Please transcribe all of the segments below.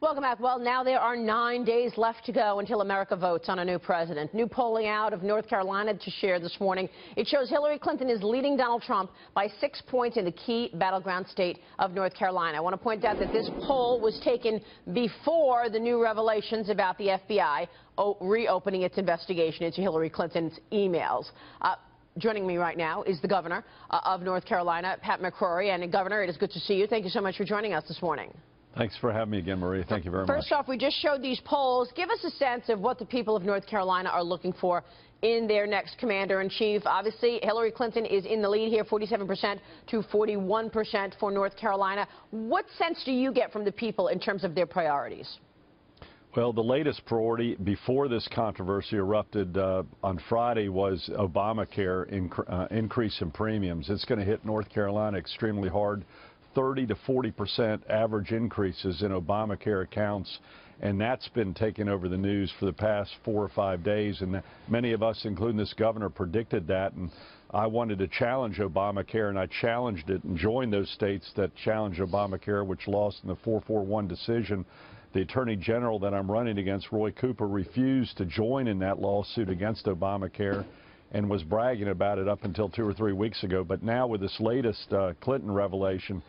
Welcome back. Well, now there are 9 days left to go until America votes on a new president. New polling out of North Carolina to share this morning. It shows Hillary Clinton is leading Donald Trump by 6 points in the key battleground state of North Carolina. I want to point out that this poll was taken before the new revelations about the FBI reopening its investigation into Hillary Clinton's emails. Joining me right now is the governor of North Carolina, Pat McCrory. And Governor, it is good to see you. Thank you so much for joining us this morning. Thanks for having me again, Maria. Thank you very much. First off, we just showed these polls. Give us a sense of what the people of North Carolina are looking for in their next commander-in-chief. Obviously, Hillary Clinton is in the lead here, 47% to 41% for North Carolina. What sense do you get from the people in terms of their priorities? Well, the latest priority before this controversy erupted on Friday was ObamaCare increase in premiums. It's going to hit North Carolina extremely hard. 30 to 40% average increases in Obamacare accounts, and that's been taking over the news for the past 4 or 5 days. And many of us, including this governor, predicted that. And I wanted to challenge Obamacare, and I challenged it and joined those states that challenged Obamacare, which lost in the 4-4-1 decision. The Attorney General that I'm running against, Roy Cooper, refused to join in that lawsuit against Obamacare and was bragging about it up until 2 or 3 weeks ago. But now with this latest Clinton revelation,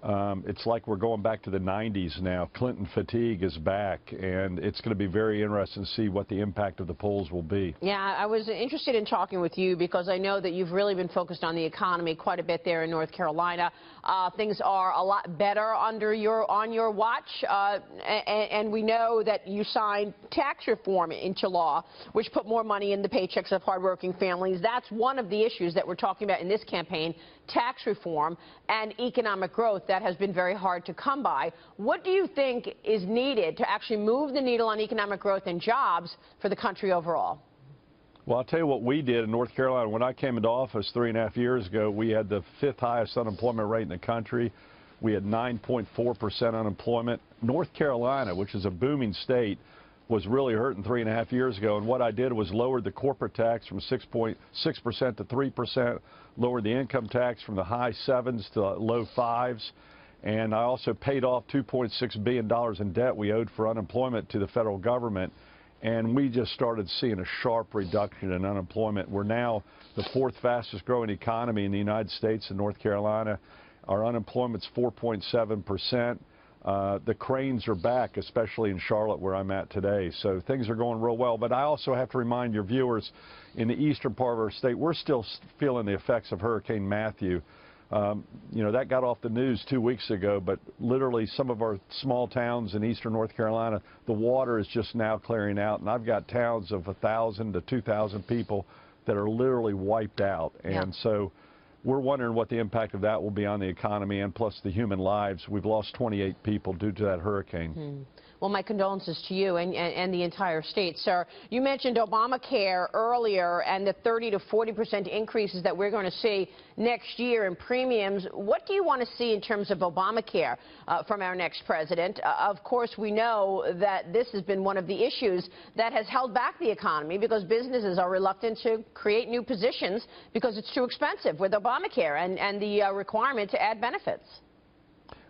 it's like we're going back to the 90s now. Clinton fatigue is back, and it's going to be very interesting to see what the impact of the polls will be. Yeah, I was interested in talking with you because I know that you've really been focused on the economy quite a bit there in North Carolina. Things are a lot better on your watch, and we know that you signed tax reform into law, which put more money in the paychecks of hardworking families. That's one of the issues that we're talking about in this campaign, tax reform and economic growth that has been very hard to come by. What do you think is needed to actually move the needle on economic growth and jobs for the country overall? Well, I'll tell you what we did in North Carolina. When I came into office 3.5 years ago, we had the 5th highest unemployment rate in the country. We had 9.4% unemployment. North Carolina, which is a booming state, was really hurting 3.5 years ago. And what I did was lowered the corporate tax from 6.6% to 3%, lowered the income tax from the high 7s to low 5s. And I also paid off $2.6 billion in debt we owed for unemployment to the federal government. And we just started seeing a sharp reduction in unemployment. We're now the 4th fastest growing economy in the United States in North Carolina. Our unemployment's 4.7%. The cranes are back, especially in Charlotte, where I'm at today. So things are going real well. But I also have to remind your viewers, in the eastern part of our state, we're still feeling the effects of Hurricane Matthew. You know, that got off the news 2 weeks ago, but literally some of our small towns in eastern North Carolina, the water is just now clearing out. And I've got towns of 1,000 to 2,000 people that are literally wiped out. And so we're wondering what the impact of that will be on the economy and plus the human lives. We've lost 28 people due to that hurricane. Well, my condolences to you and the entire state, sir. You mentioned Obamacare earlier and the 30 to 40% increases that we're going to see next year in premiums. What do you want to see in terms of Obamacare from our next president? Of course, we know that this has been one of the issues that has held back the economy because businesses are reluctant to create new positions because it's too expensive with Obamacare and the requirement to add benefits.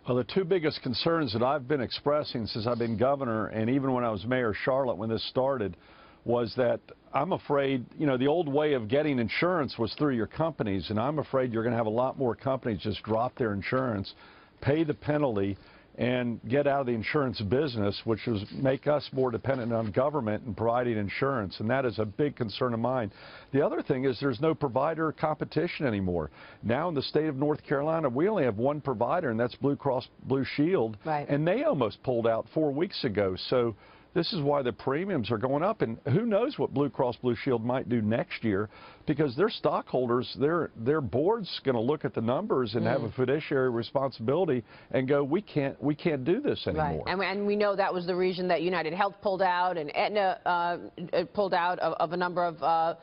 Well, the two biggest concerns that I've been expressing since I've been governor, and even when I was mayor of Charlotte when this started, was that I'm afraid, you know, the old way of getting insurance was through your companies, and I'm afraid you're going to have a lot more companies just drop their insurance, pay the penalty, and get out of the insurance business, which is make us more dependent on government and providing insurance, and that is a big concern of mine. The other thing is there's no provider competition anymore. Now in the state of North Carolina, we only have one provider, and that's Blue Cross Blue Shield, and they almost pulled out 4 weeks ago. So this is why the premiums are going up, and who knows what Blue Cross Blue Shield might do next year, because their stockholders, their board's going to look at the numbers and have a fiduciary responsibility and go, we can't do this anymore. Right, and we know that was the reason that United Health pulled out and Aetna pulled out of a number of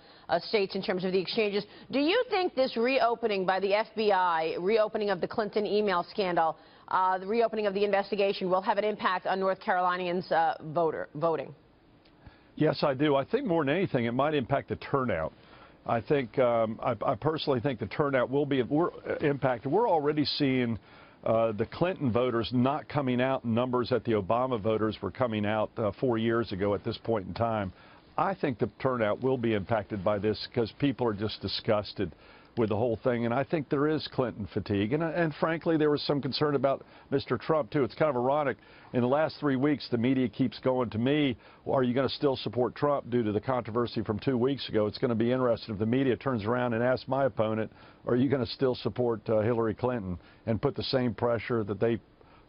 states in terms of the exchanges. Do you think this reopening by the FBI, reopening of the Clinton email scandal, the reopening of the investigation will have an impact on North Carolinians' voting? Yes, I do. I think more than anything, it might impact the turnout. I think, I personally think the turnout will be impacted. We're already seeing the Clinton voters not coming out in numbers that the Obama voters were coming out 4 years ago at this point in time, I think the turnout will be impacted by this because people are just disgusted with the whole thing, and I think there is Clinton fatigue. And frankly, there was some concern about Mr. Trump, too. It's kind of ironic. In the last 3 weeks, the media keeps going to me, well, are you going to still support Trump due to the controversy from 2 weeks ago? It's going to be interesting if the media turns around and asks my opponent, are you going to still support Hillary Clinton, and put the same pressure that they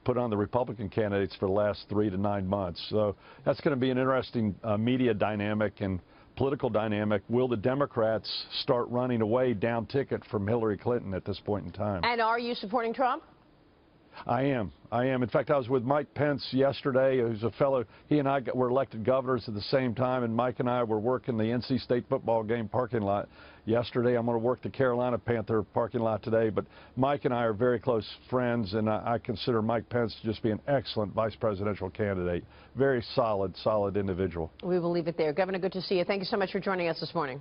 put on the Republican candidates for the last 3 to 9 months. So that's going to be an interesting media dynamic and political dynamic. Will the Democrats start running away down ticket from Hillary Clinton at this point in time? And are you supporting Trump? I am. In fact, I was with Mike Pence yesterday, who's a fellow. He and I were elected governors at the same time, and Mike and I were working the NC State football game parking lot yesterday. I'm going to work the Carolina Panther parking lot today, but Mike and I are very close friends, and I consider Mike Pence to just be an excellent vice presidential candidate. Very solid individual. We will leave it there. Governor, good to see you. Thank you so much for joining us this morning.